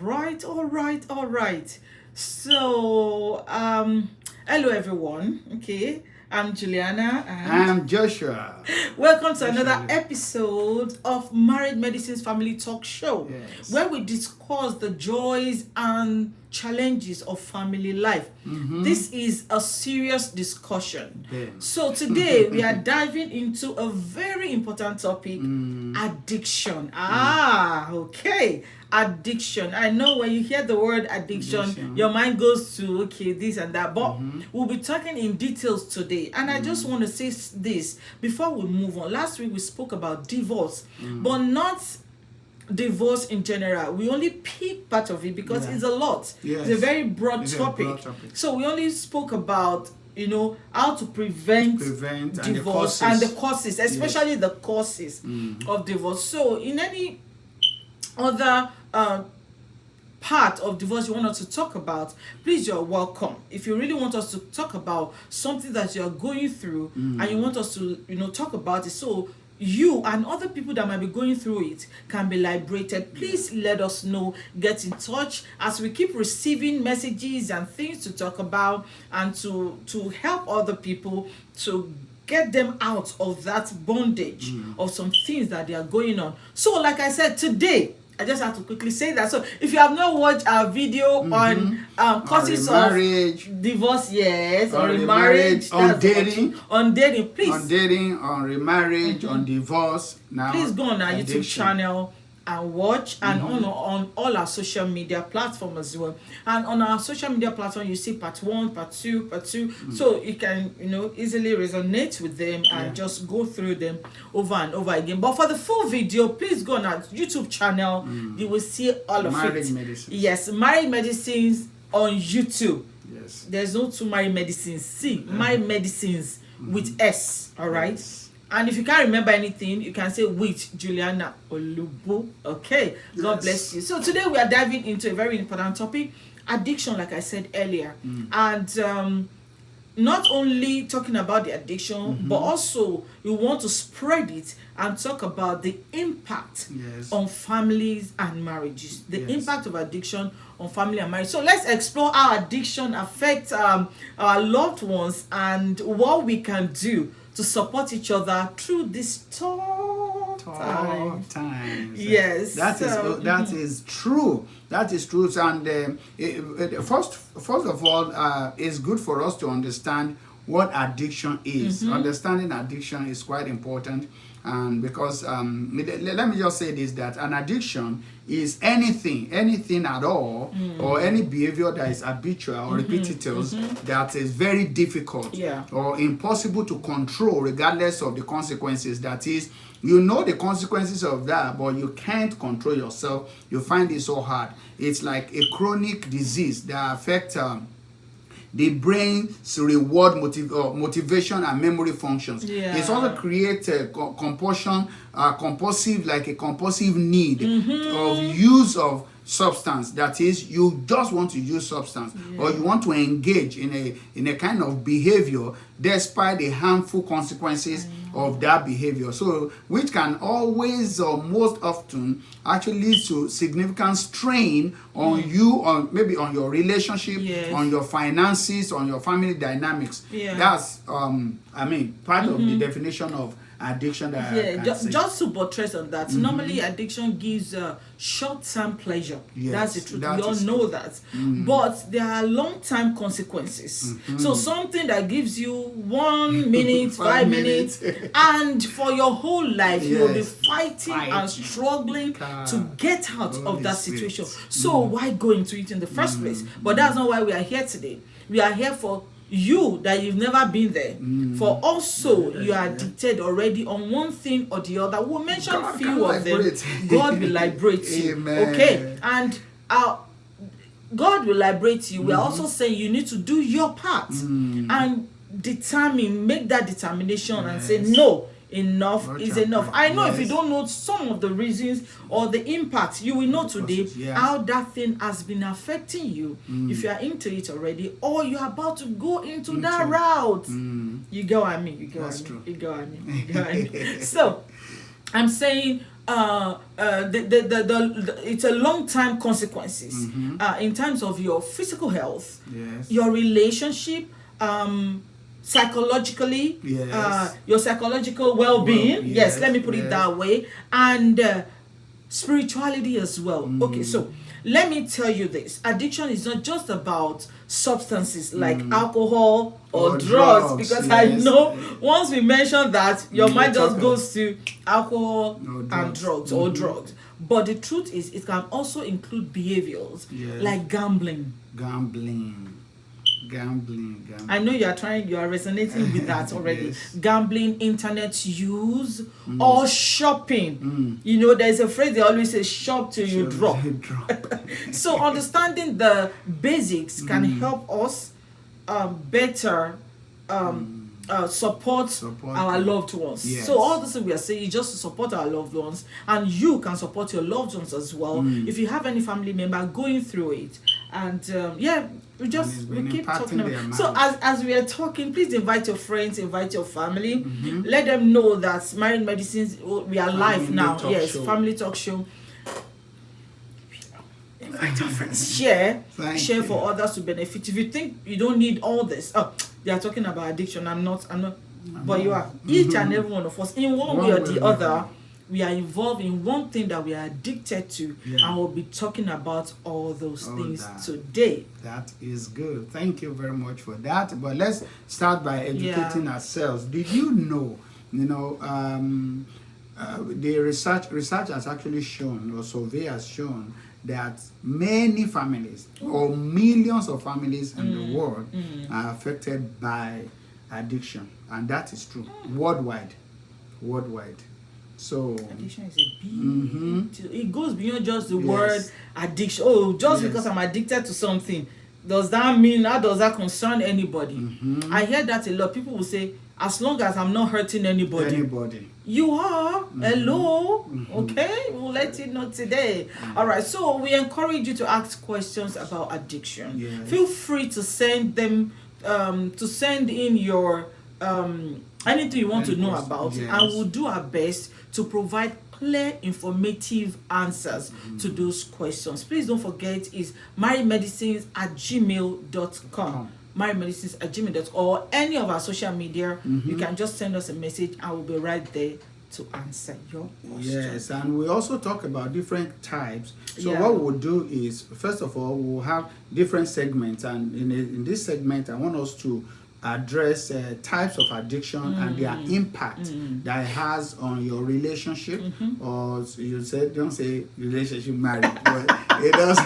All right. So, hello everyone. Okay, I'm Juliana, and I'm Joshua. welcome to another Joshua. episode of Married Medicines Family Talk Show, Yes. where we discuss the joys and challenges of family life. This is a serious discussion. Yeah. So today we are diving into a very important topic: addiction. Okay. Addiction. I know when you hear the word addiction, your mind goes to okay, this and that. But we'll be talking in details today. And I just want to say this before we move on. Last week we spoke about divorce, but not divorce in general. We only pick part of it because it's a lot. Yes. It's a very broad It's a topic. broad topic. So we only spoke about how to prevent divorce and the causes, especially the causes of divorce. So in any other part of divorce you want us to talk about, please, you're welcome. If you really want us to talk about something that you're going through and you want us to talk about it, so you and other people that might be going through it can be liberated, please let us know. Get in touch as we keep receiving messages and things to talk about and to help other people to get them out of that bondage of some things that they are going on. So like I said, today I just have to quickly say that. So if you have not watched our video on causes of divorce, yes, or remarriage, on dating, please, on dating, on remarriage, on divorce. Now, please go on our addiction. YouTube channel and watch, and on all our social media platforms as well. And on our social media platform, you see part 1, part 2, so you can easily resonate with them and just go through them over and over again. But for the full video, please go on our YouTube channel. You will see all of Married it. Medicines. Yes, Married Medicines on YouTube. Yes. There's no two Married Medicines. See, Married Medicines with S. All right. Yes. And if you can't remember anything, you can say with Juliana Olubo. Okay. God bless you. So today we are diving into a very important topic: addiction, like I said earlier. And not only talking about the addiction, but also you want to spread it and talk about the impact on families and marriages. The impact of addiction on family and marriage. So let's explore how addiction affects our loved ones and what we can do to support each other through this tough times. Yes, that is true. That is true. And first of all, it's good for us to understand what addiction is. Understanding addiction is quite important, and because let me just say this: that an addiction is anything at all, or any behavior that is habitual or repetitive that is very difficult or impossible to control regardless of the consequences. That is, the consequences of that, but you can't control yourself. You find it so hard. It's like a chronic disease that affects the brain's reward motivation and memory functions. It's also creates a compulsive need of use of substance. That is, you just want to use substance, or you want to engage in a kind of behavior despite the harmful consequences of that behavior. So which can always or most often actually lead to significant strain on you, on maybe on your relationship, on your finances, on your family dynamics. That's part of the definition of addiction that just to buttress on that. Normally addiction gives short-term pleasure. That's the truth. We all know that. But there are long-term consequences. So something that gives you 1 minute, 5 minutes, and for your whole life you will be fighting and struggling to get out of that situation. So why go into it in the first place? But that's not why we are here today. We are here for you that you've never been there, for also you are addicted already on one thing or the other. We'll mention a few of them. God will liberate you. Okay, and God will liberate you. We are also saying you need to do your part and make that determination and say no. Enough is enough. I know if you don't know some of the reasons or the impact, you will know today how that thing has been affecting you. If you are into it already, or you are about to go into that route, you go at me. You go at me. So I'm saying it's a long time consequences in terms of your physical health, Yes. your relationship, psychologically, Yes. your psychological well-being. Well, Yes, let me put it yes. that way, and spirituality as well. Okay, so let me tell you this: addiction is not just about substances like alcohol or Or drugs, drugs, because I yes. know once we mention that, your We mind just talk goes to alcohol Or and drugs. drugs or drugs. But the truth is, it can also include behaviors Yes. like gambling. Gambling. I know you are resonating with that already. Yes. Gambling, internet use, or shopping. You know, there's a phrase they always say, shop till you drop. So understanding the basics can help us better support our them. loved ones. Yes. So all this we are saying is just to support our loved ones, and you can support your loved ones as well. If you have any family member going through it, and we keep talking about. So as we are talking, please invite your friends, invite your family, let them know that Married Medicines, we are live now. Yes, show. Family Talk Show. Invite your friends, share for others to benefit. If you think you don't need all this, they are talking about addiction. I'm not, but you are. Each and every one of us, in one way or the other, we are involved in one thing that we are addicted to, and we'll be talking about all those things today. That is good. Thank you very much for that. But let's start by educating ourselves. Did you know, the research has actually shown, or survey has shown, that many families or millions of families in the world are affected by addiction, and that is true worldwide. So addiction is a big it goes beyond just the word addiction. Because I'm addicted to something, how does that concern anybody? I hear that a lot. People will say, as long as I'm not hurting anybody. You are. Hello. Okay, we'll let you know today. All right, so we encourage you to ask questions about addiction. Feel free to send them to send in your anything you want to know about, and we'll do our best to provide clear, informative answers to those questions. Please don't forget, is marriedmedicines@gmail.com. marriedmedicines@gmail.com, or any of our social media. You can just send us a message and we'll be right there to answer your question. Yes, and we also talk about different types. So what we'll do is, first of all, we'll have different segments, and in this segment, I want us to address types of addiction and their impact that it has on your relationship, or you said, don't say relationship marriage, but it does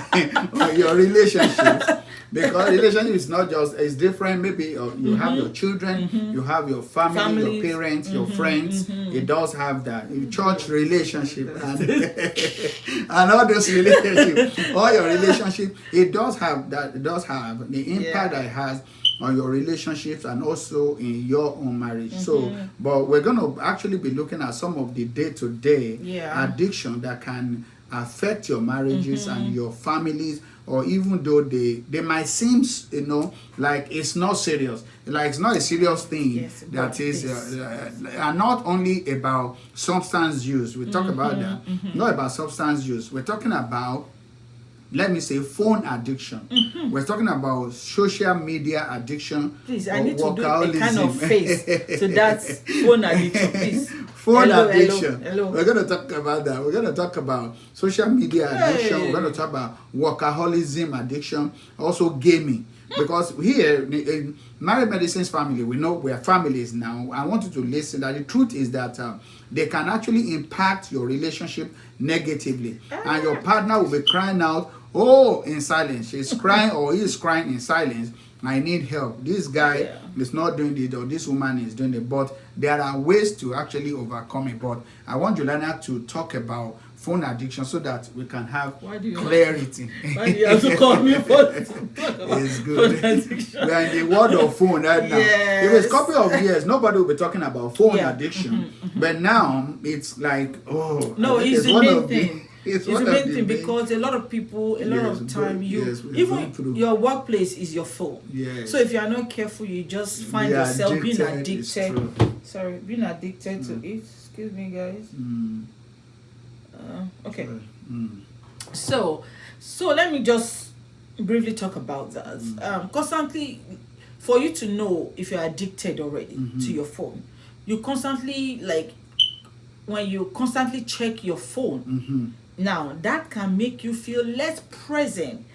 on your relationships, because relationship is not just, it's different. Maybe you have your children, you have your family, your parents, your friends. It does have that church relationship and all those relationships, all your relationship. It does have that. It does have the impact that it has on your relationships and also in your own marriage. So, but we're going to actually be looking at some of the day-to-day addiction that can affect your marriages and your families, or even though they might seem, like it's not serious, like it's not a serious thing, that is, and not only about substance use. We talk about that, not about substance use. We're talking about, let me say, phone addiction. We're talking about social media addiction. Please, I need to do a kind of face to that phone addiction, please. Phone addiction. Hello. We're going to talk about that. We're going to talk about social media addiction. We're going to talk about workaholism addiction, also gaming. Because here in Married Medicines family, we know we are families now. I want you to listen that the truth is that they can actually impact your relationship negatively. And your partner will be crying out, in silence. She's crying or he is crying in silence. I need help. This guy is not doing it, or this woman is doing it. But there are ways to actually overcome it. But I want Juliana to talk about phone addiction so that we can have clarity. Why do you have to call me for It's good. We are in the world of phone right now. If it's a couple of years, nobody will be talking about phone addiction. But now it's like, no, it's the main thing. It's the main thing, because a lot of people, a lot of time, even your workplace is your phone. So if you are not careful, you just find yourself being addicted. Being addicted to it. Excuse me, guys. Okay. So let me just briefly talk about that. Constantly, for you to know if you're addicted already to your phone, you constantly, like, when you constantly check your phone, now that can make you feel less present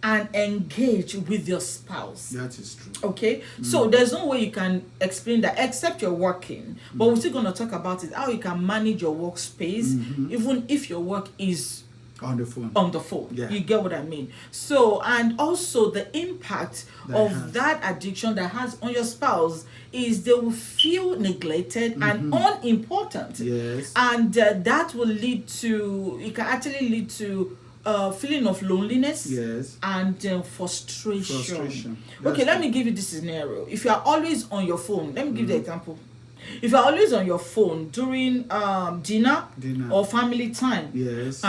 and engage with your spouse. That is true. Okay, so there's no way you can explain that except you're working. But we're still going to talk about it, how you can manage your workspace, even if your work is on the phone. Yeah. You get what I mean? So, and also the impact that addiction that has on your spouse is they will feel neglected and unimportant. Yes. And that will lead to, it can actually lead to feeling of loneliness. Yes. And frustration. Okay, let me give you this scenario. If you are always on your phone, let me give you the example. If you're always on your phone during dinner or family time, yes,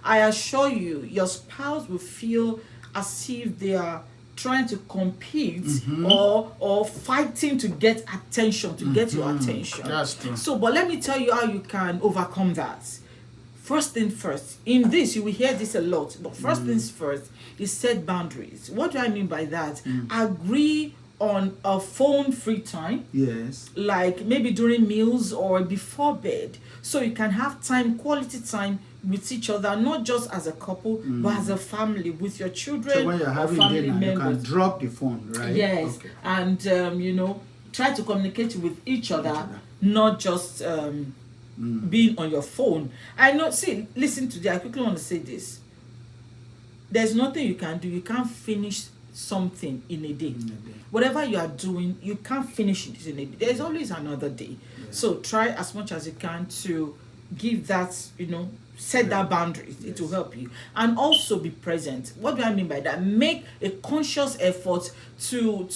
I assure you, your spouse will feel as if they are trying to compete or fighting to get attention, to get your attention. That's true. So, but let me tell you how you can overcome that. First thing first, in this, you will hear this a lot, but first things first is set boundaries. What do I mean by that? Agree on a phone free time. Yes. Like maybe during meals or before bed. So you can have time, quality time with each other, not just as a couple, but as a family, with your children. So when you're having dinner, you can drop the phone, right? Yes. Okay. And, try to communicate with each other, not just being on your phone. I know, listen to this. I quickly want to say this. There's nothing you can do. You can't finish something in a day. Whatever you are doing, you can't finish it in a day. There's always another day. Yeah. So try as much as you can to give that, set that boundary. It will help you. And also be present. What do I mean by that? Make a conscious effort to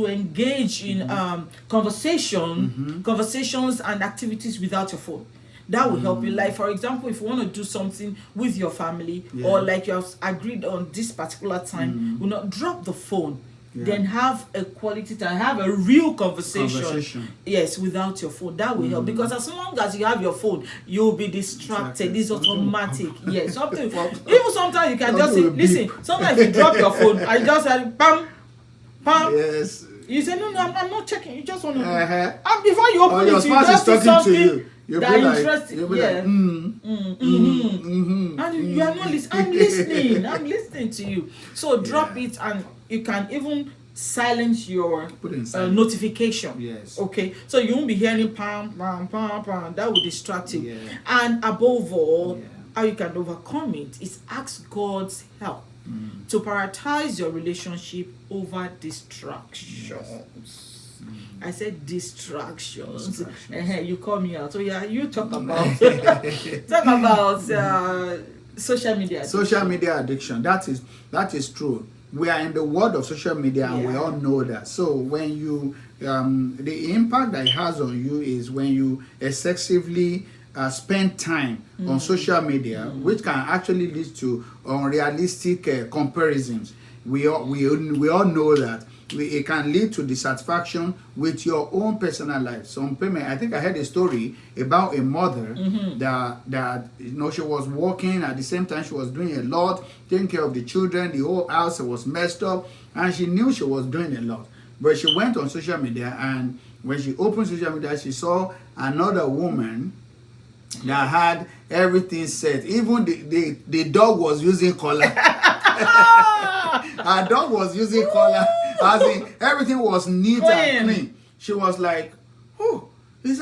engage in conversations and activities without your phone. That will help you. Like, for example, if you want to do something with your family, or like you have agreed on this particular time, will not drop the phone. Then have a quality time, have a real conversation. Yes, without your phone. That will help, because as long as you have your phone, you'll be distracted. It's automatic. Yes, something for even sometimes you can just say, listen, sometimes you drop your phone, I just say pam, pam. Yes. You say, no, I'm not checking. You just want to. And before you open it, you just see something that interesting. And you are not listening. I'm listening to you. So drop it, and you can even silence your notification. Yes. Okay. So you won't be hearing pam, pam, pam, pam. That will distract you. Yeah. And above all, how you can overcome it is ask God's help to prioritize your relationship over distractions. I said distractions. You call me out. So you talk about social media addiction. Social media addiction. That is true. We are in the world of social media, and we all know that. So when you the impact that it has on you is when you excessively spend time on social media, which can actually lead to unrealistic comparisons. We all know that it can lead to dissatisfaction with your own personal life. I think I heard a story about a mother that she was working, at the same time she was doing a lot, taking care of the children, the whole house was messed up, and she knew she was doing a lot. But she went on social media, and when she opened social media, she saw another woman that had everything set. Even the dog was using collar. Her dog was using collar. As in, everything was neat and clean. She was like, oh,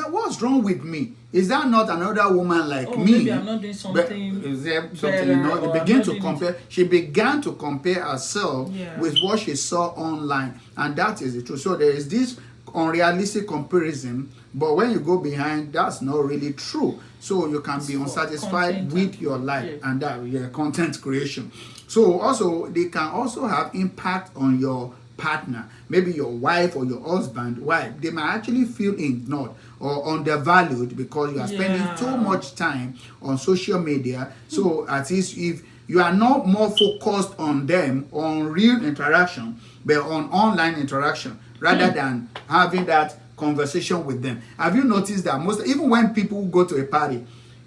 what's wrong with me? Is that not another woman like me? Maybe I'm not doing something. Is there something, she began to compare herself with what she saw online. And that is the truth. So there is this unrealistic comparison, but when you go behind, that's not really true. So you can be unsatisfied with your life and that content creation. So also they can also have impact on your partner, maybe your wife or your husband. Why? They might actually feel ignored or undervalued because you are spending so much time on social media. So at least if you are not more focused on them, on real interaction, but on online interaction, rather than having that conversation with them. Have you noticed that even when people go to a party,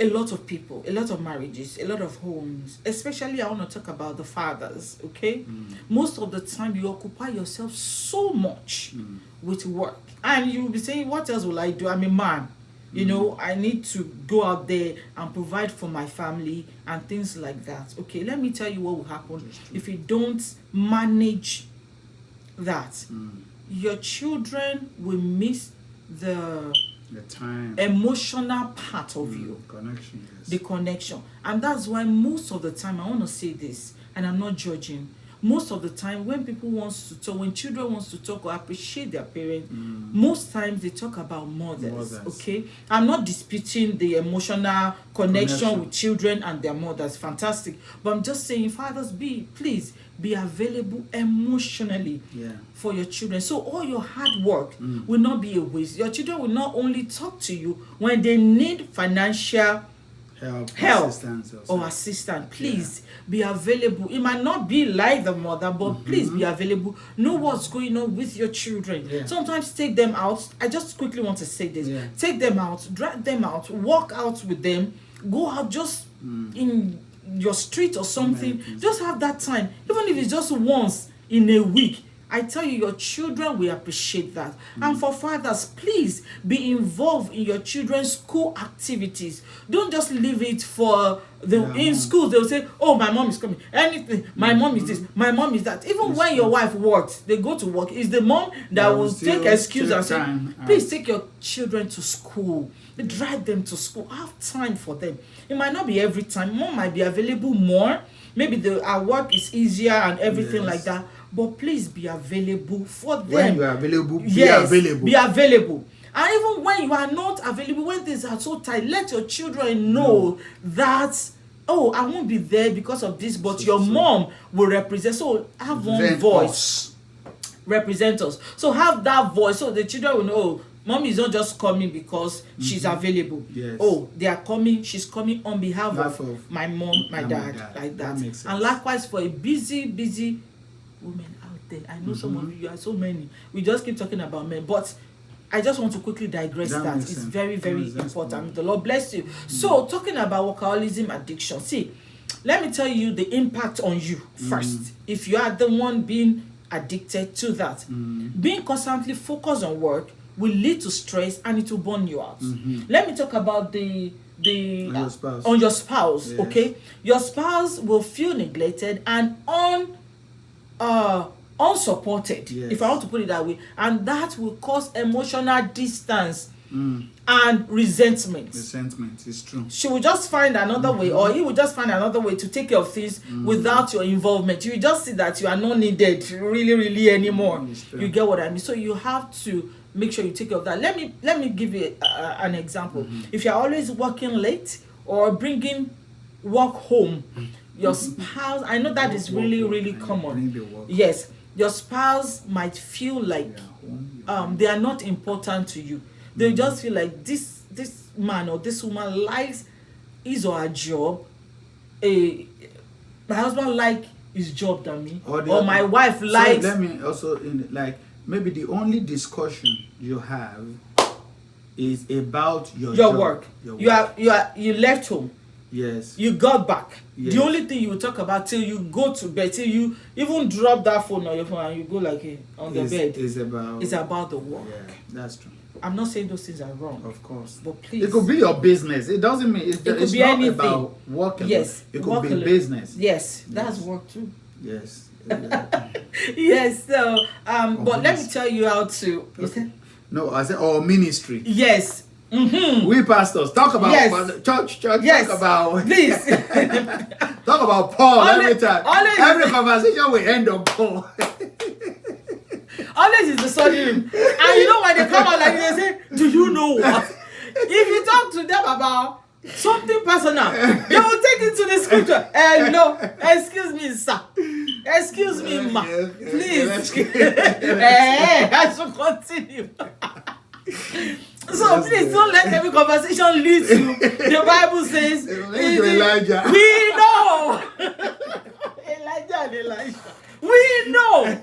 a lot of people, a lot of marriages, a lot of homes, especially I want to talk about the fathers, okay? Most of the time you occupy yourself so much with work. And you'll be saying, what else will I do? I'm a man. You know, I need to go out there and provide for my family and things like that. Okay, let me tell you what will happen if you don't manage that. Your children will miss the time, emotional part of you, connection, yes. The connection. And that's why most of the time, I want to say this, and I'm not judging, most of the time when people wants to talk, when children wants to talk or appreciate their parents, most times they talk about mothers. Okay, I'm not disputing the emotional connection with children and their mothers, fantastic, but I'm just saying, fathers, please be available emotionally for your children, so all your hard work will not be a waste. Your children will not only talk to you when they need financial help or assistance. Please be available. It might not be like the mother, but please be available. Know what's going on with your children. Sometimes take them out. I just quickly want to say this. Take them out, drag them out, walk out with them, go out just in your street or something. Just have that time, even if it's just once in a week. I tell you, your children will appreciate that. And for fathers, please be involved in your children's school activities. Don't just leave it for in school. They'll say, oh, my mom is coming. Anything. My mom is this. My mom is that. Even when your wife works, they go to work. It's the mom that will take excuse and say, please take your children to school. Drive them to school. Have time for them. It might not be every time. Mom might be available more. Maybe our work is easier and everything like that. But please be available for them. When you are available, be available. Be available. And even when you are not available, when things are so tight, let your children know that, oh, I won't be there because of this, but your mom will represent. So have one voice. Represent us. So have that voice so the children will know, oh, mom is not just coming because she's available. Oh, they are coming, she's coming on behalf of my mom, my dad, like that. And likewise for a busy women out there. I know some of you are so many. We just keep talking about men, but I just want to quickly digress that. It's very, very important. The Lord bless you. So, talking about workaholism addiction, see, let me tell you the impact on you first. If you are the one being addicted to that, being constantly focused on work will lead to stress and it will burn you out. Let me talk about on your spouse. Okay, your spouse will feel neglected and unsupported, if I want to put it that way, and that will cause emotional distance and resentment. Resentment is true. She will just find another way, or he will just find another way to take care of things without your involvement. You just see that you are not needed really anymore. You get what I mean? So you have to make sure you take care of that. Let me give you an example. If you're always working late or bringing work home, your spouse, I know that is really common. Yes, your spouse might feel like they are not important to you. They just feel like this man or this woman likes his or her job. My husband like his job than me, or my wife likes. So let me also maybe the only discussion you have is about your work. You left home. Yes. You got back. Yes. The only thing you will talk about till you go to bed, till you even drop that phone on your phone and you go like on the bed. It's about the work. Yeah, that's true. I'm not saying those things are wrong. Of course. But please. It could be your business. It doesn't mean it's not anything about work. Yes. It could be business. Yes. That's work too. Yes. Yes. So but let me tell you how to. Okay. No, I said ministry. Yes. We pastors talk about church. Yes. Talk about please. Talk about Paul every time. Every conversation we end on Paul. Always is the study room. And you know when they come out like this, they say, do you know what? If you talk to them about something personal, they will take it to the scripture. No, excuse me, sir. Excuse me, ma. Please. I should continue. So please don't let every conversation lead to the Bible says Elijah. We know. Elijah and Elisha. We know.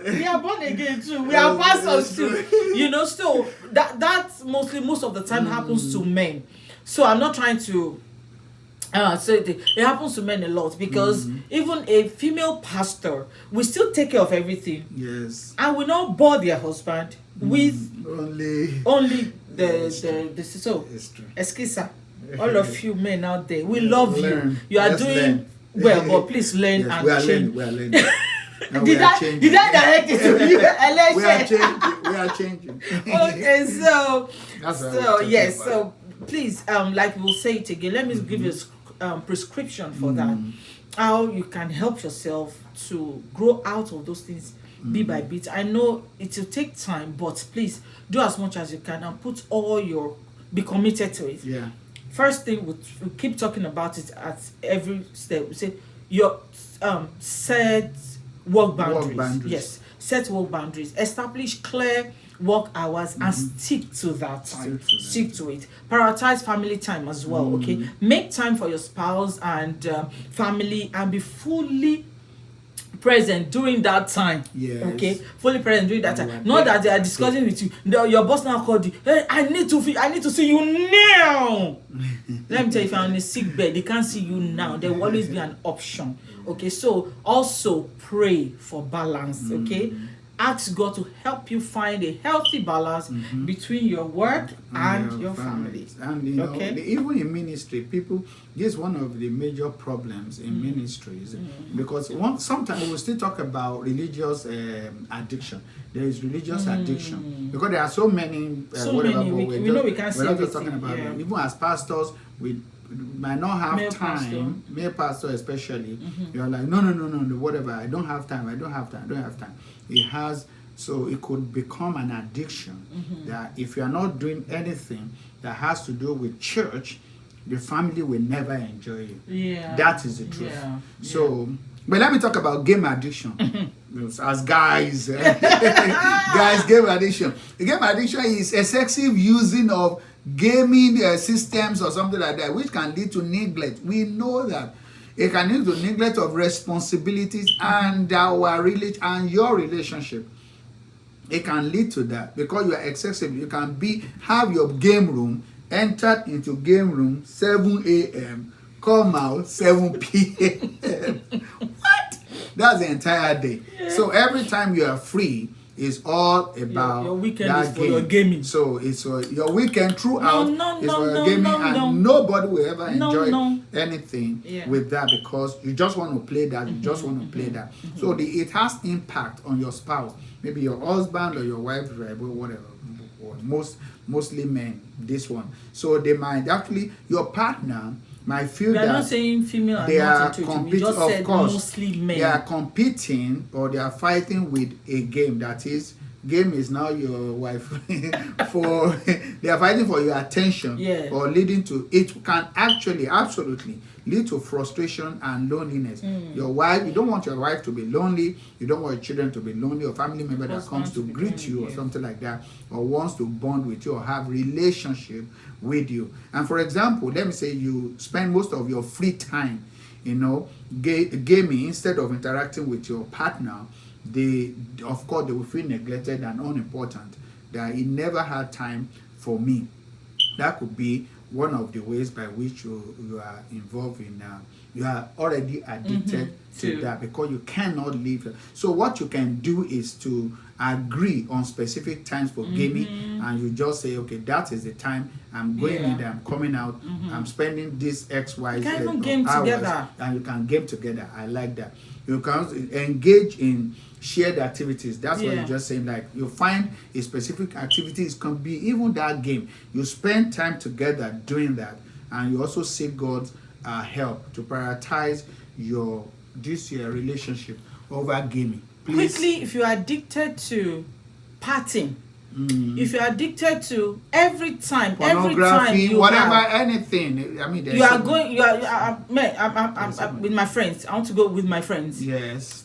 We are born again too. We are pastors too. You know, still that most of the time happens to men. So I'm not trying to so it happens to men a lot, because even a female pastor will still take care of everything. Yes. And will not bore their husband with only the so Eskisa. All of you men out there, we love you. You are doing well, but please learn and change. We are learning. Did I direct it to you? We are changing. Okay, so yes, so please, like we'll say it again. Let me give you a prescription for that. How you can help yourself to grow out of those things bit by bit. I know it will take time, but please do as much as you can and be committed to it. Yeah. First thing, we keep talking about it at every step. We say your set work boundaries. Yes, set work boundaries. Establish clear work hours and stick to that time. Stick to it. Prioritize family time as well. Okay, make time for your spouse and family, and be fully present during that time. Yes. Okay, fully present during that time. Not that they are discussing with you. Your boss now called you. Hey, I need to see you now. Let me tell you, if you're on a sick bed, they can't see you now. There will always be an option. Okay, so also pray for balance. Okay, ask God to help you find a healthy balance between your work and your family. And you know, even in ministry, people, this is one of the major problems in ministries, because sometimes we still talk about religious addiction. There is religious addiction, because there are so many. We know we can't see everything. Talking about it. Even as pastors, we might not have male time. Male pastor especially, you're like, no, whatever. I don't have time. It has, so it could become an addiction that if you are not doing anything that has to do with church, the family will never enjoy you. Yeah, that is the truth. So, but let me talk about game addiction. As guys, game addiction. The game addiction is excessive using of gaming systems or something like that, which can lead to neglect. We know that it can lead to neglect of responsibilities and your relationship. It can lead to that because you are excessive. You can have your game room, enter into game room 7 a.m., come out 7 p.m. What? That's the entire day. Yeah. So every time you are free, it's all about your weekend that is for your gaming. So it's your weekend throughout is for your gaming, and nobody will ever enjoy anything with that, because you just want to play that. You just want to play that. So it has impact on your spouse, maybe your husband or your wife, whatever. Or mostly men. This one. So they might actually, your partner might feel that not saying female they are competing. Just said mostly men. They are competing or they are fighting with a game. That is, game is now your wife. They are fighting for your attention, or leading to, it can actually absolutely lead to frustration and loneliness. Your wife, you don't want your wife to be lonely. You don't want your children to be lonely, or family member that comes to greet you or something like that, or wants to bond with you or have relationship with you. And for example, let me say you spend most of your free time, gaming instead of interacting with your partner. Of course, they will feel neglected and unimportant. That he never had time for me. That could be one of the ways by which you are involved in. You are already addicted to that, because you cannot leave. So what you can do is to agree on specific times for gaming, and you just say, okay, that is the time I'm going in there, I'm coming out, I'm spending this X, Y, Z. You can even game together. And you can game together. I like that. You can engage in shared activities. That's what you're just saying. Like, you find a specific activity. It can be even that game. You spend time together doing that, and you also seek God's help to prioritize your relationship over gaming. Please. Quickly, if you are addicted to partying, if you are addicted to every time you whatever, anything, I mean, you are going, I'm with my friends. I want to go with my friends. Yes.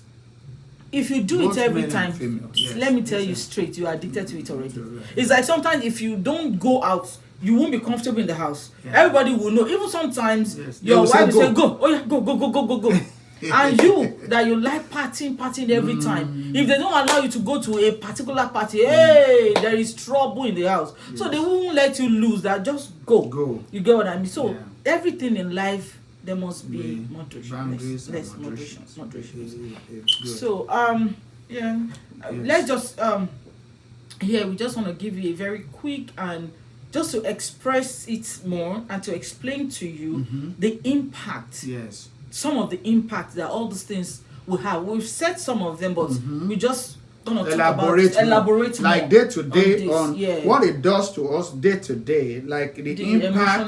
If you do it every time, let me tell you straight, you are addicted to it already. It's like sometimes if you don't go out, you won't be comfortable in the house. Everybody will know. Even sometimes your wife will say, go. Oh yeah, go. And you that you like partying every time, if they don't allow you to go to a particular party, hey, there is trouble in the house. Yes. So they won't let you lose that. Just go. You get what I mean? So everything in life, there must be moderation. Less moderation. So let's just here we just want to give you a very quick and just to express it more and to explain to you the impact. Yes. Some of the impact that all these things will have. We've said some of them, but we just gonna elaborate more. Like day to day on what it does to us day to day, like the impact,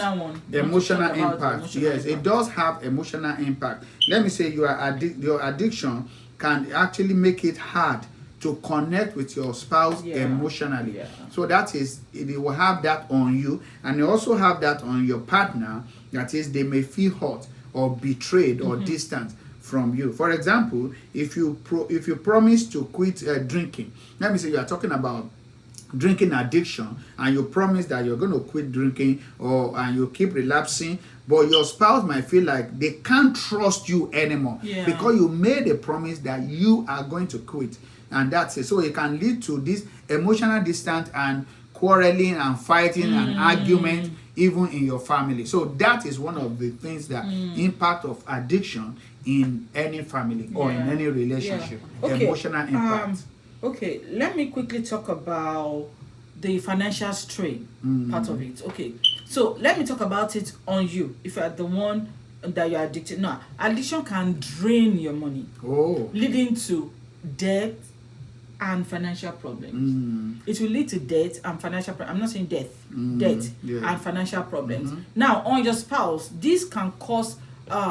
the emotional impact. Yes, it does have emotional impact. Let me say your addiction can actually make it hard to connect with your spouse emotionally. So that is, it will have that on you, and you also have that on your partner. That is, they may feel hurt or betrayed or distant from you. For example, if you promise to quit drinking, let me say you are talking about drinking addiction, and you promise that you're going to quit drinking, and you keep relapsing, but your spouse might feel like they can't trust you anymore because you made a promise that you are going to quit. And that's it. So it can lead to this emotional distance and quarreling and fighting and argument even in your family. So that is one of the things that impact of addiction in any family or in any relationship. Okay. Emotional impact. Okay, let me quickly talk about the financial strain part of it. Okay, so let me talk about it on you. If you're the one that you're addicted. Now, addiction can drain your money, leading to debt and financial problems. It will lead to debt and financial problems. I'm not saying death, debt and financial problems. Now, on your spouse, this can cause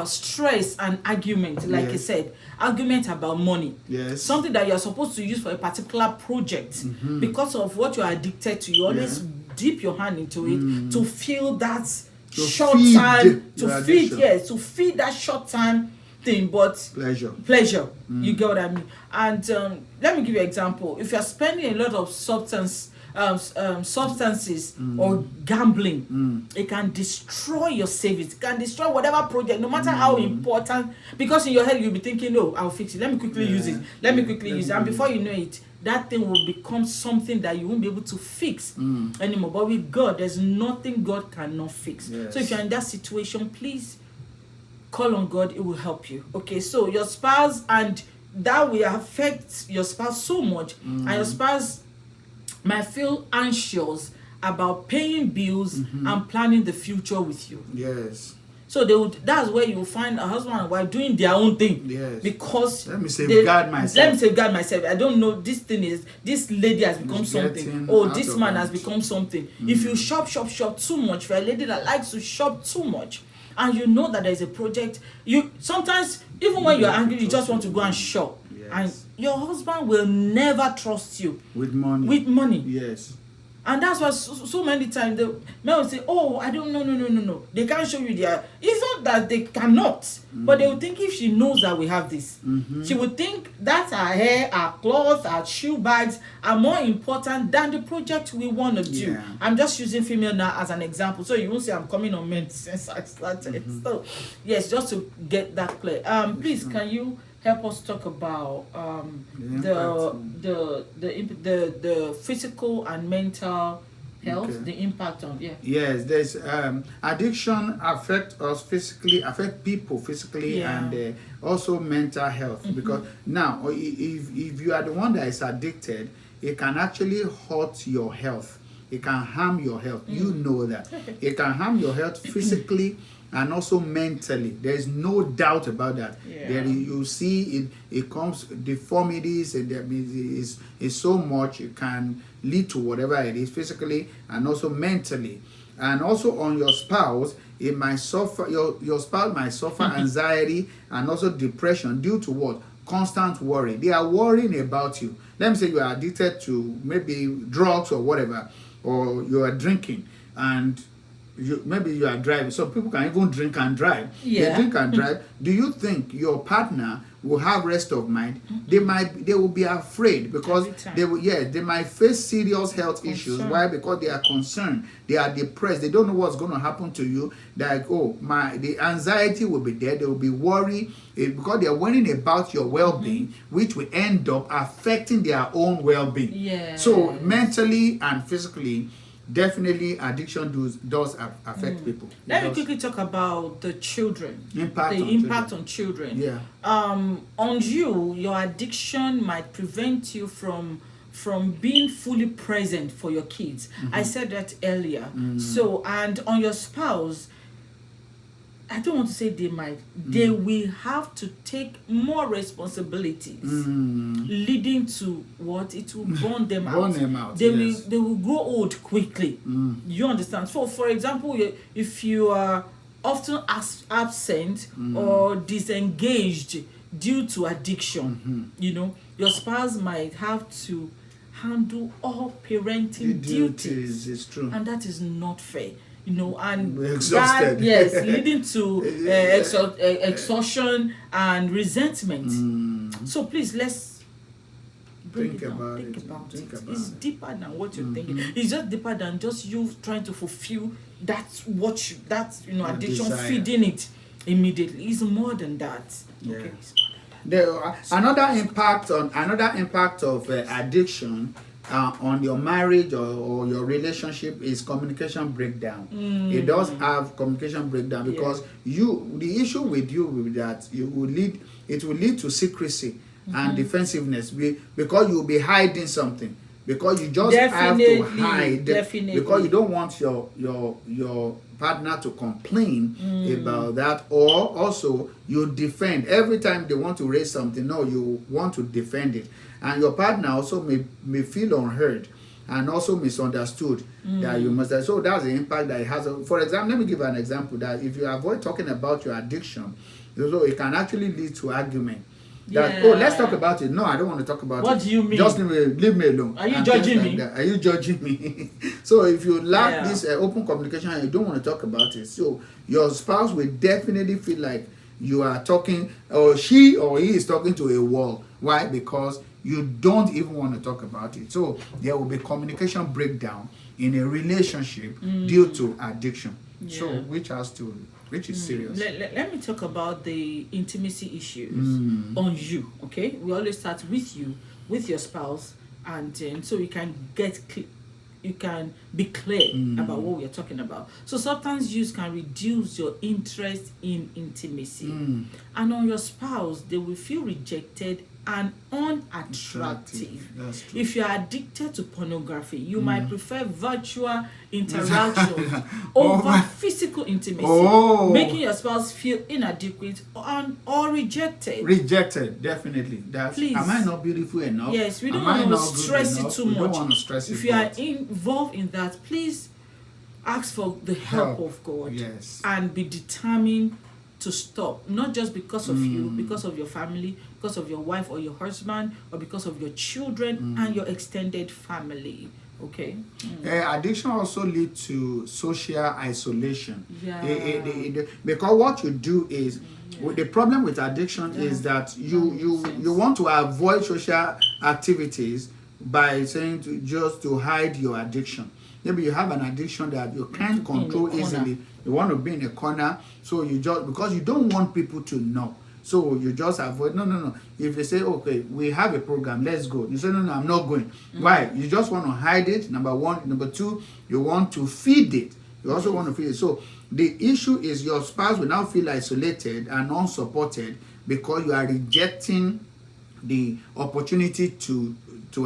stress and argument, like I said, argument about money. Something that you're supposed to use for a particular project. Because of what you're addicted to, you always dip your hand into it to feel that short time, to feed that short time thing, but pleasure. You get what I mean? And let me give you an example. If you're spending a lot of substances or gambling, it can destroy your savings. It can destroy whatever project, no matter how important. Because in your head you'll be thinking, no, I'll fix it. Let me quickly use it. Let me quickly use it. And before you know it, that thing will become something that you won't be able to fix anymore. But with God, there's nothing God cannot fix. So if you're in that situation, please call on God. It will help you. Okay, so your spouse, and that will affect your spouse so much, and your spouse might feel anxious about paying bills and planning the future with you. So that's where you will find a husband and wife doing their own thing. Because let me safeguard myself. I don't know, this lady has become something. Oh, this man has become something. If you shop too much, for a lady that likes to shop too much, and you know that there's a project, you sometimes, even when you're angry, you just want to go and shop. And your husband will never trust you with money. And that's why so many times the men will say, oh, I don't know. No. They can't show you their. It's not that they cannot, but they will think if she knows that we have this, she would think that her hair, her clothes, her shoe bags are more important than the project we want to do. I'm just using female now as an example, so you won't say I'm coming on men since I started. So yes, just to get that clear. Please, can you help us talk about the physical and mental health, the impact of Yes, there's addiction affect people physically and also mental health, because now if you are the one that is addicted, it can actually hurt your health. It can harm your health. You know that. It can harm your health physically and also mentally. There is no doubt about that. You see it comes deformities, and there is so much. It can lead to whatever it is physically and also mentally. And also on your spouse, it might suffer. Your spouse might suffer anxiety and also depression due to what? Constant worry. They are worrying about you. Let me say you are addicted to maybe drugs or whatever, or you are drinking, and maybe you are driving. So people can even drink and drive. Yeah. They drink and drive. Do you think your partner will have rest of mind? They will be afraid because they might face serious health issues. Why? Because they are concerned, they are depressed, they don't know what's going to happen to you. Like, the anxiety will be there, they will be worried because they are worrying about your well-being, which will end up affecting their own well-being. So mentally and physically, definitely addiction does affect people. Let me quickly talk about the children. Impact on children. Yeah. On you, your addiction might prevent you from being fully present for your kids. I said that earlier. So, and on your spouse, I don't want to say they will have to take more responsibilities, leading to what? It will burn them out. They will grow old quickly. You understand? So, for example, if you are often absent or disengaged due to addiction, your spouse might have to handle all parenting duties. It's true. And that is not fair. And exhausted. That, leading to exhaustion and resentment. So please, let's think about it. It's deeper than what you're thinking. It's just deeper than just you trying to fulfill addiction, desire. feeding it immediately. It's more than that. Yeah. Okay. Another impact of addiction on your marriage or your relationship is communication breakdown. It does have communication breakdown because the issue with you with that it will lead to secrecy and defensiveness because you'll be hiding something, because you just have to hide because you don't want your partner to complain about that, or also you defend every time they want to raise something. No, you want to defend it, and your partner also may feel unheard and also misunderstood that you must. So that's the impact that it has. For example, let me give an example that if you avoid talking about your addiction, so it can actually lead to argument. Let's talk about it. No, I don't want to talk about it. What do you mean? Just leave me alone. Are you judging me? Are you judging me? So if you lack this open communication and you don't want to talk about it, so your spouse will definitely feel like you are talking, or she or he is talking to a wall. Why? Because you don't even want to talk about it. So there will be communication breakdown in a relationship due to addiction. So which is serious. Let me talk about the intimacy issues on you. Okay, we always start with you, with your spouse, and so you can be clear about what we are talking about. So substance use can reduce your interest in intimacy, and on your spouse, they will feel rejected and unattractive. That's true. If you are addicted to pornography, you might prefer virtual interactions over physical intimacy, making your spouse feel inadequate or rejected. Rejected, definitely. Please. Am I not beautiful enough? Yes, we don't want to stress it too much. We don't want to stress it. If you are involved in that, please ask for the help of God. Yes. And be determined to stop, not just because of you, because of your family, because of your wife or your husband, or because of your children and your extended family. Okay. Addiction also leads to social isolation. Because what you do is, the problem with addiction is that you want to avoid social activities by saying just to hide your addiction. Maybe you have an addiction that you can't control easily. You want to be in a corner, so you just, because you don't want people to know, so you just avoid. No. If they say, okay, we have a program, let's go, you say, no, I'm not going. Why? You just want to hide it, number one. Number two, you want to feed it. You also want to feed it. So the issue is your spouse will now feel isolated and unsupported because you are rejecting the opportunity to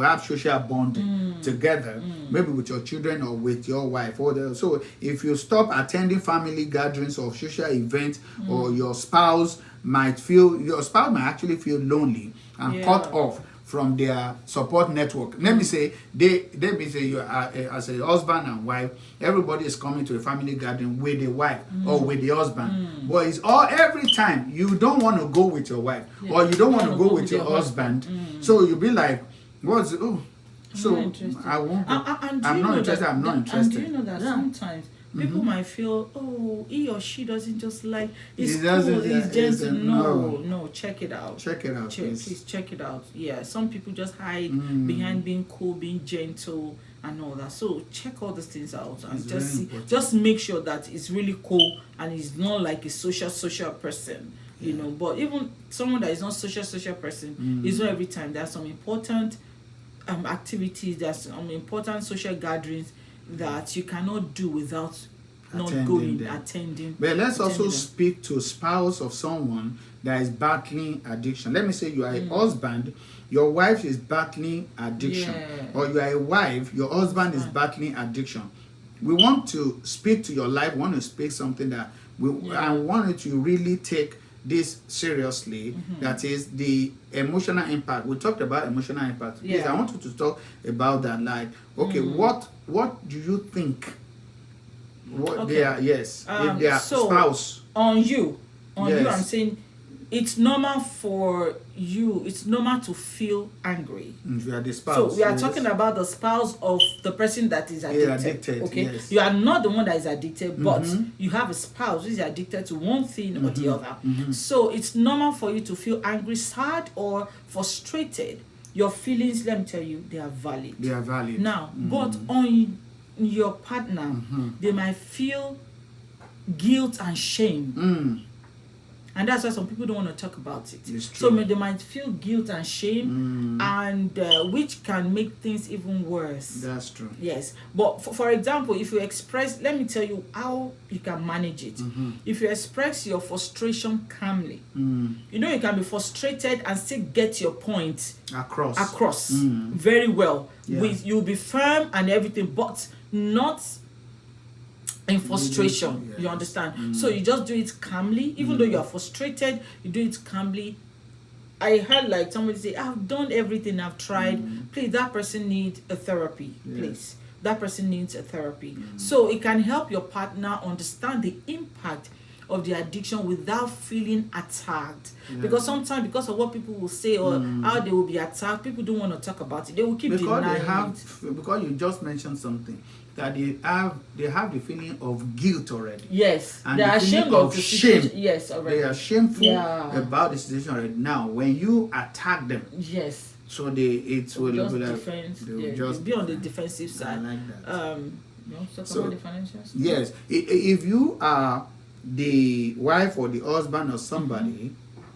have social bonding together, maybe with your children or with your wife. So if you stop attending family gatherings or social events, or your spouse might actually feel lonely and cut off from their support network. Let me say you are as a husband and wife, everybody is coming to the family gathering with the wife or with the husband. But it's every time you don't want to go with your wife or you don't want to go with your husband. So you'll be like, I won't go. I'm not interested. And do you know that sometimes people might feel, oh, he or she doesn't just like, it's cool, it's just, no, check it out. Check it out, please check it out. Yeah, some people just hide behind being cool, being gentle, and all that. So check all these things out and just make sure that it's really cool and it's not like a social person. You know, but even someone that is not social person, it's not every time. There are some important activities, there's some important social gatherings that you cannot do without attending. But let's also speak to a spouse of someone that is battling addiction. Let me say you are a husband, your wife is battling addiction, or you are a wife, your husband is battling addiction. We want to speak to your life. We want to speak something that I want you to really take this seriously. That is the emotional impact. We talked about emotional impact. Yes, I want you to talk about that. Like, okay, what do you think? What they are? Yes, if they are spouse on you, I'm saying it's normal for you. It's normal to feel angry. You are the spouse. So we are talking about the spouse of the person that is addicted. Okay, you are not the one that is addicted, but you have a spouse who is addicted to one thing or the other. So it's normal for you to feel angry, sad, or frustrated. Your feelings, let me tell you, they are valid. They are valid. Now, but on your partner, they might feel guilt and shame. And that's why some people don't want to talk about it. So they might feel guilt and shame, and which can make things even worse. That's true. Yes. But for example, if you express, let me tell you how you can manage it. If you express your frustration calmly, you know, you can be frustrated and still get your point across very well. You'll be firm and everything, but not in frustration. You understand? So you just do it calmly, even though you are frustrated, you do it calmly. I heard like somebody say, I've done everything, I've tried. Please, that person needs a therapy. Please, that person needs a therapy. So it can help your partner understand the impact of the addiction without feeling attacked. Because sometimes, because of what people will say or how they will be attacked, people don't want to talk about it. They will keep denying it. Because you just mentioned something, that they have the feeling of guilt already. Yes, and they are ashamed of the shame. Yes, already. They are shameful about the situation already. Now, when you attack them, so it will just be like defense. They'll be on the defensive side. I like that. You want to talk about the financials? Yes, if you are the wife or the husband or somebody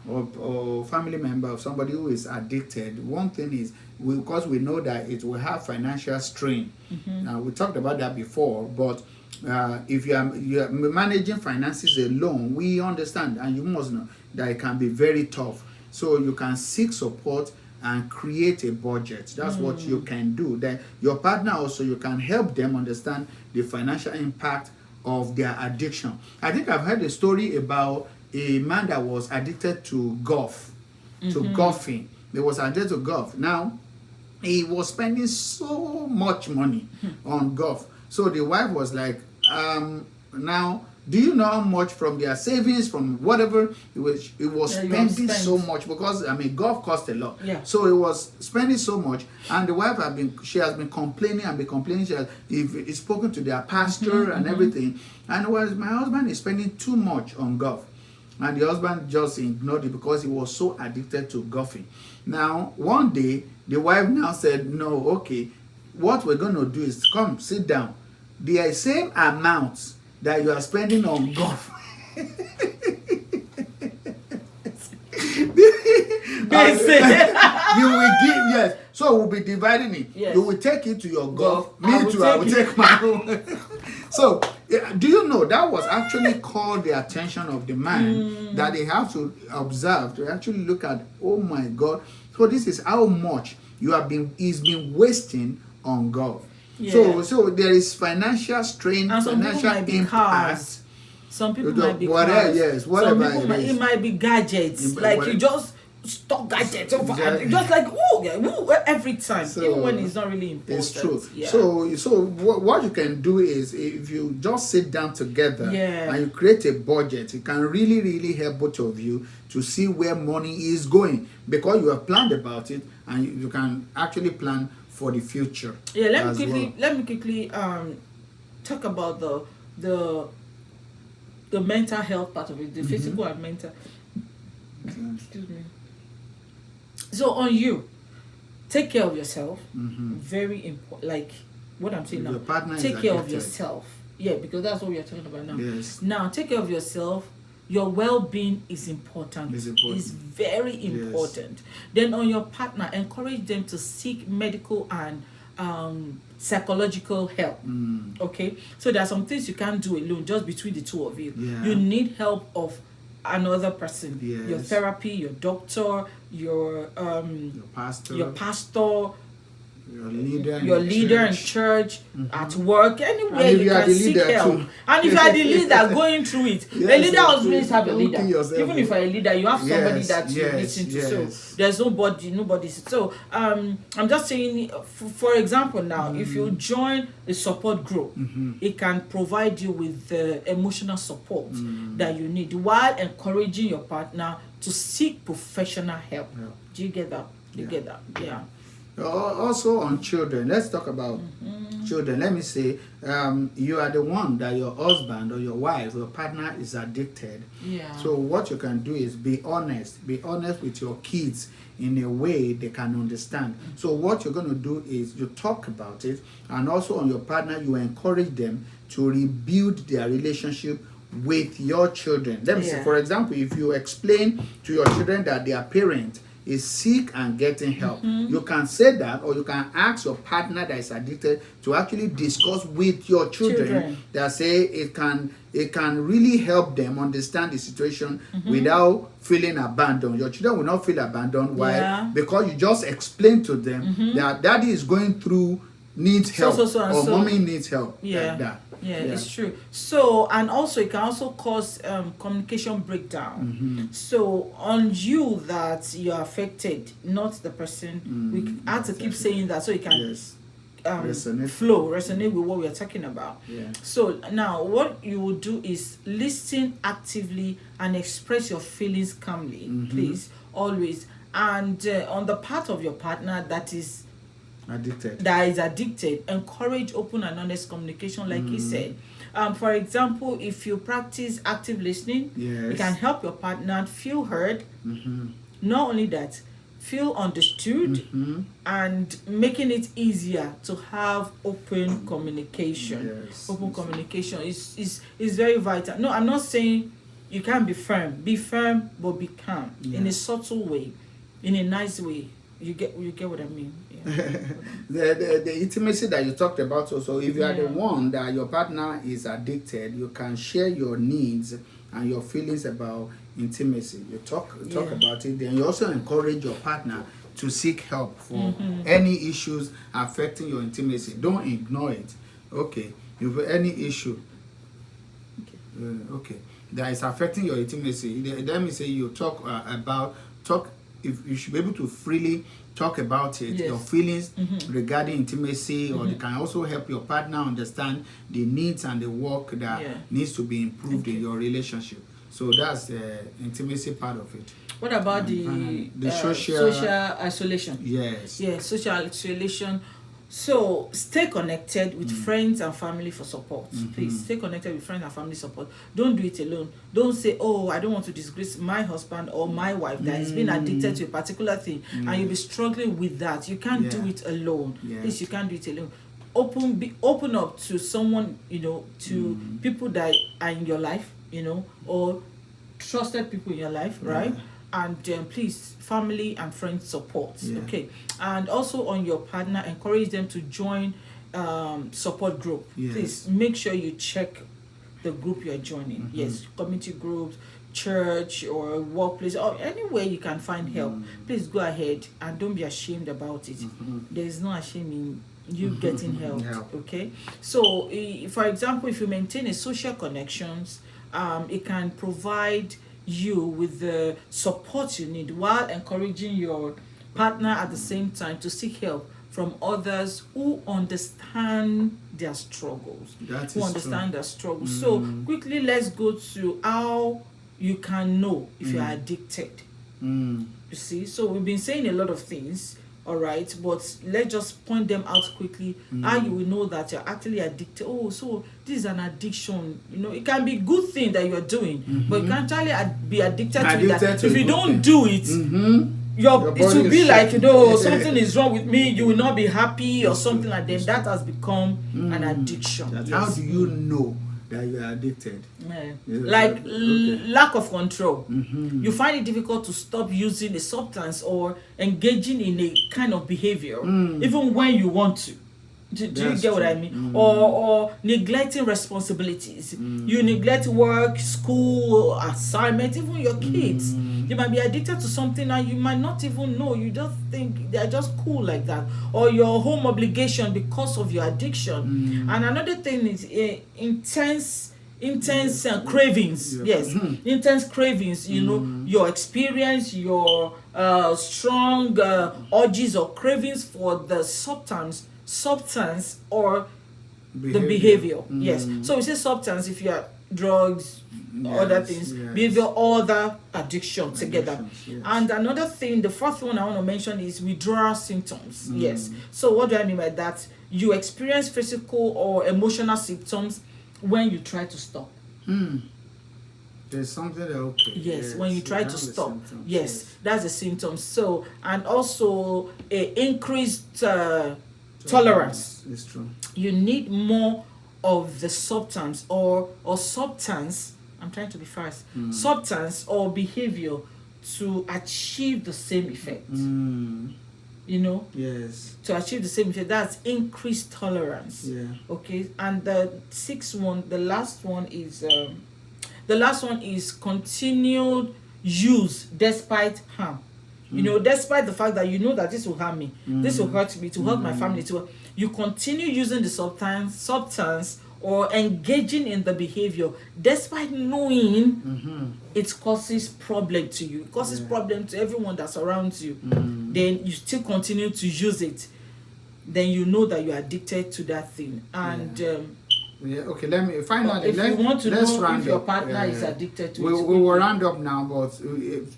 or family member of somebody who is addicted, one thing is, because we know that it will have financial strain. We talked about that before, but if you are managing finances alone, we understand, and you must know that it can be very tough. So you can seek support and create a budget. That's what you can do. Then your partner also, you can help them understand the financial impact of their addiction. I think I've heard a story about a man that was addicted to golf, to golfing. He was addicted to golf. Now, he was spending so much money on golf. So the wife was like, now, do you know how much from their savings, from whatever, it was spending so much, because, I mean, golf cost a lot. So it was spending so much, and the wife she has been complaining and been complaining. She has spoken to their pastor and everything. And my husband is spending too much on golf. And the husband just ignored it because he was so addicted to golfing. Now, one day, the wife now said, no, okay, what we're going to do is come, sit down. The same amount that you are spending on golf. You will give, yes. So we'll be dividing it. Yes. You will take it to your golf. Me too, I will take my own. So, do you know that was actually called the attention of the man, that they have to observe, to actually look at, oh my God. So this is how much he's been wasting on golf. So there is financial strain, and some financial impact. Some people might be cars. Yes, whatever. Some people it might be gadgets. You just stop gadgets over, just like every time, even when it's not really important. It's true. So what you can do is, if you just sit down together and you create a budget, it can really, really help both of you to see where money is going, because you have planned about it, and you can actually plan for the future. Let me quickly talk about the mental health part of it, the physical and mental. Excuse me. So on you, take care of yourself. Very important. Like what I'm saying Your now. partner Take is care of addicted. yourself. Yeah, because that's what we are talking about now. Yes. Now, take care of yourself. Your well-being is important. It's very important. Then on your partner, encourage them to seek medical and psychological help. Okay, so there are some things you can't do alone, just between the two of you. You need help of another person. Your therapy, your doctor, your pastor, your leader in church, at work, anywhere you can seek help. Too. And if you are the leader going through it, a leader always have a leader. Even if you are a leader, you have somebody that you listen to. So there's nobody. So I'm just saying, for example, now if you join a support group, it can provide you with the emotional support that you need, while encouraging your partner to seek professional help. Do you get that? You get that? Yeah. Also on children, let's talk about children. Let me say, you are the one that your husband or your wife, your partner is addicted. So what you can do is be honest with your kids in a way they can understand. So what you're going to do is you talk about it, and also on your partner, you encourage them to rebuild their relationship with your children. Let me say, for example, if you explain to your children that their parent is sick and getting help, you can say that, or you can ask your partner that is addicted to actually discuss with your children that say it can really help them understand the situation without feeling abandoned. Your children will not feel abandoned. Why? Because you just explain to them that daddy is going through, needs help, or mommy needs help. Like that. Yeah, it's true. So, and also it can also cause communication breakdown. So on you that you're affected, not the person. We have to keep saying that so you can resonate with what we are talking about. So now what you will do is listen actively and express your feelings calmly, please, always. And on the part of your partner that is addicted, encourage open and honest communication, like he said. For example, if you practice active listening, it can help your partner feel heard. Not only that, feel understood, and making it easier to have open communication. Communication is very vital. No, I'm not saying you can't be firm, but be calm in a subtle way, in a nice way. You get what I mean. The intimacy that you talked about also, if you are the one that your partner is addicted, you can share your needs and your feelings about intimacy. You talk about it, then you also encourage your partner to seek help for any issues affecting your intimacy. Don't ignore it. Okay, if any issue that is affecting your intimacy, let me say you talk if you should be able to freely talk about it, your feelings regarding intimacy, or they can also help your partner understand the needs and the work that needs to be improved in your relationship. So that's the intimacy part of it. What about the social isolation? Social isolation. So stay connected with friends and family for support. Please stay connected with friends and family support. Don't do it alone. Don't say, oh, I don't want to disgrace my husband or my wife that has been addicted to a particular thing, and you'll be struggling with that. You can't do it alone. Please, you can't do it alone. Open up to someone, to people that are in your life, or trusted people in your life, right? And please, family and friends support. Okay. And also on your partner, encourage them to join support group. Please make sure you check the group you're joining. Community groups, church or workplace, or anywhere you can find help. Please go ahead and don't be ashamed about it. There is no shame in you getting help. Okay. So for example, if you maintain a social connections, it can provide you with the support you need, while encouraging your partner at the same time to seek help from others who understand their struggles. So quickly, let's go to how you can know if you are addicted. You see, so we've been saying a lot of things. all right, but let's just point them out quickly. How you will know that you're actually addicted. Oh, so this is an addiction. It can be a good thing that you're doing, but you can actually be addicted to that. If you don't do it, it will be like, something is wrong with me, you will not be happy or something like that. That has become an addiction. How do you know that you are addicted? Lack of control. You find it difficult to stop using a substance or engaging in a kind of behavior, even when you want to. Do you get what I mean? Or neglecting responsibilities. You neglect work, school, assignment, even your kids. You might be addicted to something and you might not even know. You just think they're just cool like that. Or your home obligation because of your addiction. And another thing is intense cravings. Yes, intense cravings. Your experience, your strong urges or cravings for the substance or the behavior. Yes. So we say substance if you are drugs, other things, behavior, other addiction together. Yes. And another thing, the fourth one I want to mention is withdrawal symptoms. Yes. So what do I mean by that? You experience physical or emotional symptoms when you try to stop. There's something that Yes, when you try to stop. Yes, that's the symptoms. So, and also a increased tolerance. It's true. You need more of the substance or substance. I'm trying to be fast. Substance or behavior to achieve the same effect. Yes. To achieve the same effect. That's increased tolerance. Yeah. Okay. And the sixth one, the last one is continued use despite harm. Despite the fact that that this will harm me, this will hurt me, to hurt my family, you continue using the substance or engaging in the behavior despite knowing it causes problem to you, it causes problem to everyone that surrounds you. Then you still continue to use it. Then you know that you're addicted to that thing. And okay, let me find out. If you want to know if your partner is addicted to it. We will round up now, but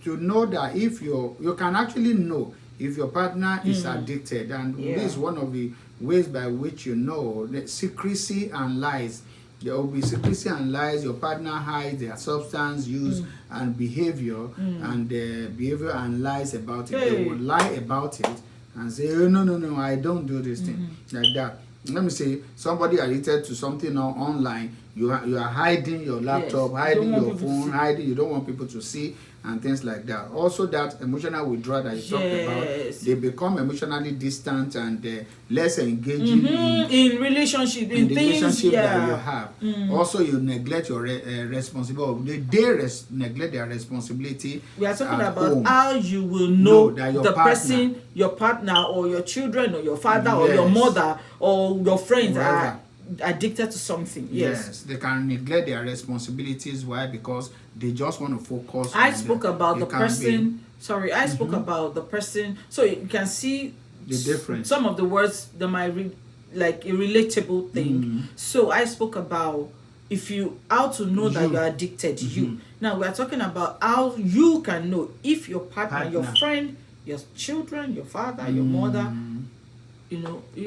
to know that if you can actually know if your partner is addicted, and this is one of the ways by which you know that secrecy and lies. There will be secrecy and lies. Your partner hides their substance use and behavior, and behavior and lies about it. They will lie about it and say, oh, no, I don't do this thing like that. Let me say, somebody addicted to something online, you are hiding your laptop, hiding your phone, you don't want people to see, and things like that. Also, that emotional withdrawal that you talked about, they become emotionally distant and less engaging in relationship, in the things, relationship that you have. Also, you neglect your responsibility. They neglect their responsibility. We are talking about home. how you will know that your partner or your children or your father or your mother or your friends are addicted to something. Yes, they can neglect their responsibilities. Why? Because they just want to focus. I spoke about the person. I spoke about the person. So you can see the difference. Some of the words that might read like a relatable thing. So I spoke about how to know that you're addicted. Now we are talking about how you can know if your partner, your friend, your children, your father, your mother,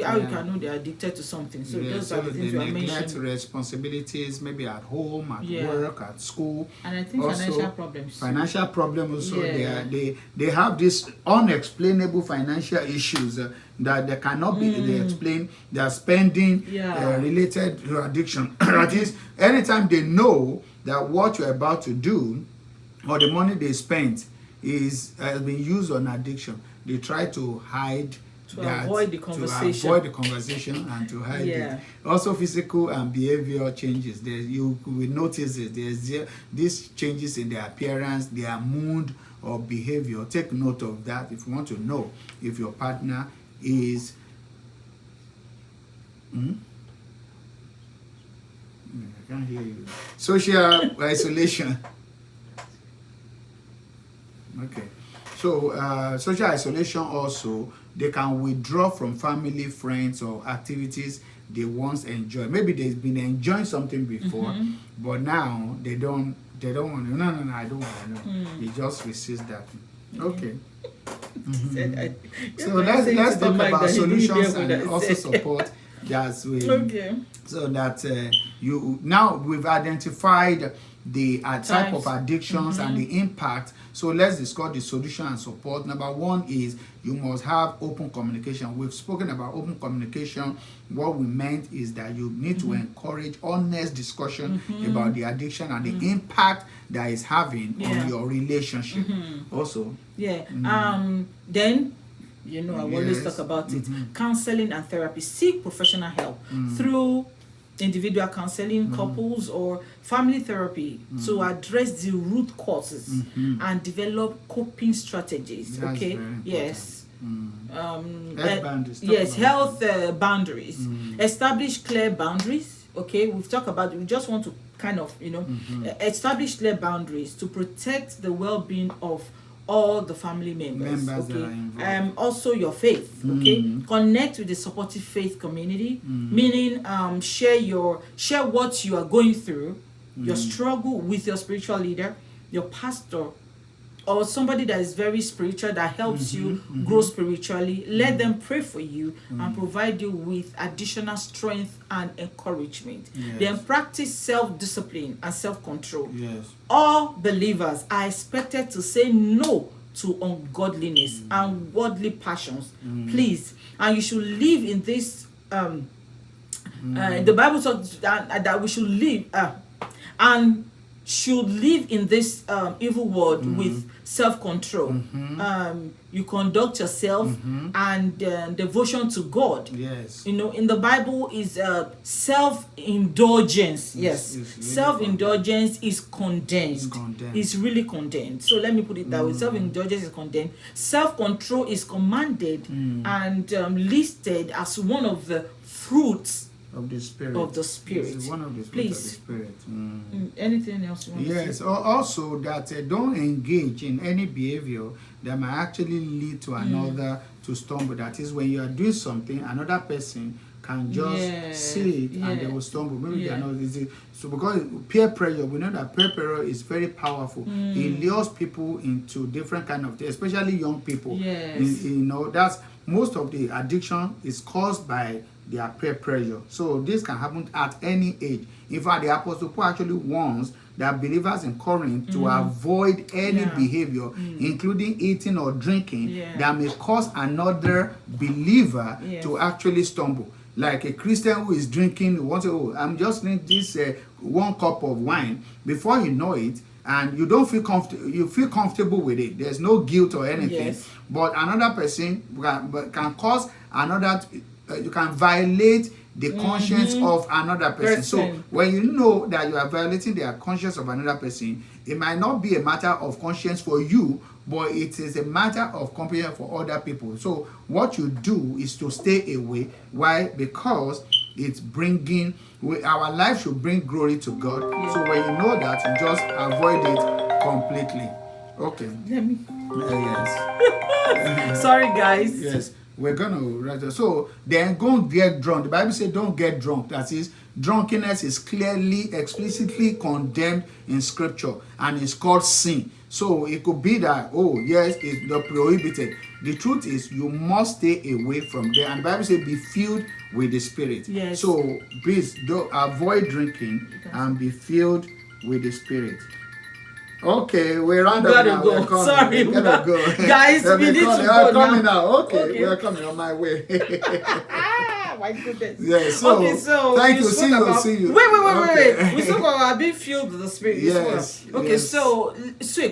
how you can know they're addicted to something. So those are the things you are mentioning. Neglect responsibilities, maybe at home, at work, at school. And I think also, financial problems also, they have these unexplainable financial issues that they cannot be explained. They are spending related to addiction. That is, anytime they know that what you're about to do or the money they spent has been used on addiction, they try to hide avoid the conversation and to hide it. Also, physical and behavior changes. You will notice it. There's these changes in their appearance, their mood or behavior. Take note of that if you want to know if your partner is I can't hear you. Social isolation. Okay. So social isolation also, they can withdraw from family, friends, or activities they once enjoyed. Maybe they've been enjoying something before, but now they don't want to. No, I don't want to know. They just resist that. Okay. So let's talk about solutions and also support. That's way. Okay. So that you now we've identified the type of addictions and the impact. So let's discuss the solution and support. Number one is you must have open communication. We've spoken about open communication. What we meant is that you need to encourage honest discussion about the addiction and the impact that is having on your relationship. Also. Yeah. Then I always talk about it. Counseling and therapy. Seek professional help through individual counseling, couples, or family therapy to address the root causes and develop coping strategies. That's okay. Yes. Health boundaries. Establish clear boundaries. Okay, we just want to kind of establish clear boundaries to protect the well-being of all the family members okay. Also your faith. Okay, connect with the supportive faith community, meaning share what you are going through, your struggle with your spiritual leader, your pastor, or somebody that is very spiritual that helps you grow spiritually. Let them pray for you and provide you with additional strength and encouragement. Then practice self-discipline and self-control. All believers are expected to say no to ungodliness and worldly passions. Please, and you should live in this the Bible talks that we should live and should live in this evil world with self-control. You conduct yourself and devotion to God. In the Bible is self-indulgence. Self-indulgence is condemned. It's really condemned. So let me put it that way. Self-indulgence is condemned. Self-control is commanded and listed as one of the fruits of the Spirit. It's one of the fruits Please. of the Spirit. Anything else you want to say? Also that don't engage in any behavior that might actually lead to another to stumble. That is, when you are doing something, another person can just see it and they will stumble. Maybe they are not easy. So because peer pressure, we know that peer pressure is very powerful. It lures people into different kind of things, especially young people. That's most of the addiction is caused by their peer pressure. So this can happen at any age. In fact, the Apostle Paul actually warns that believers in Corinth to avoid any behavior, including eating or drinking, that may cause another believer to actually stumble. Like a Christian who is drinking, wants to, I'm just drinking this 1 cup of wine. Before you know it, and you don't feel comfortable, you feel comfortable with it. There's no guilt or anything. But another person can cause another. You can violate the conscience of another person. So when you know that you are violating the conscience of another person, it might not be a matter of conscience for you, but it is a matter of compassion for other people. So what you do is to stay away. Why? Because it's bringing, our life should bring glory to God. So when you know that, you just avoid it completely. Okay. Let me. Yes. Sorry, guys. Yes. We're gonna so then go get drunk. The Bible says don't get drunk. That is, drunkenness is clearly, explicitly condemned in Scripture, and it's called sin. So it could be that it's not prohibited. The truth is you must stay away from there. And the Bible says be filled with the Spirit. So please don't avoid drinking and be filled with the Spirit. Okay, we're on the go. Sorry, we gotta go. Guys, we need to go coming now. Okay, we're coming on my way. My goodness. Yes. So, thank you. See you. Wait. We spoke about being filled with the Spirit. Yes. Okay. So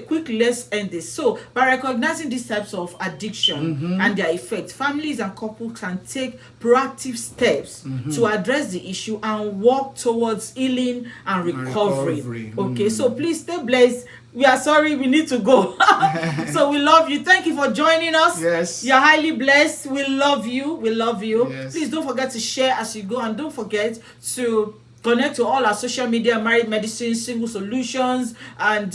quickly, let's end this. So by recognizing these types of addiction and their effects, families and couples can take proactive steps to address the issue and work towards healing and recovery. Okay. So please stay blessed. We are sorry, we need to go. So we love you. Thank you for joining us. Yes. You're highly blessed. We love you. Yes. Please don't forget to share as you go, and don't forget to connect to all our social media, Married Medicine, Single Solutions, and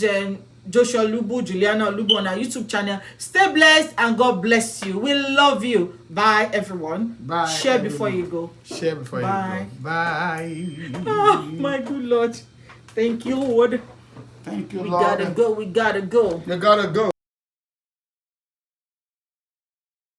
Joshua Lubu, Juliana Lubu on our YouTube channel. Stay blessed and God bless you. We love you. Bye, everyone. Bye. Share before you go. Share before you go. Bye. Oh, my good Lord. Thank you, Lord. Thank you, Lord. We gotta go. You gotta go.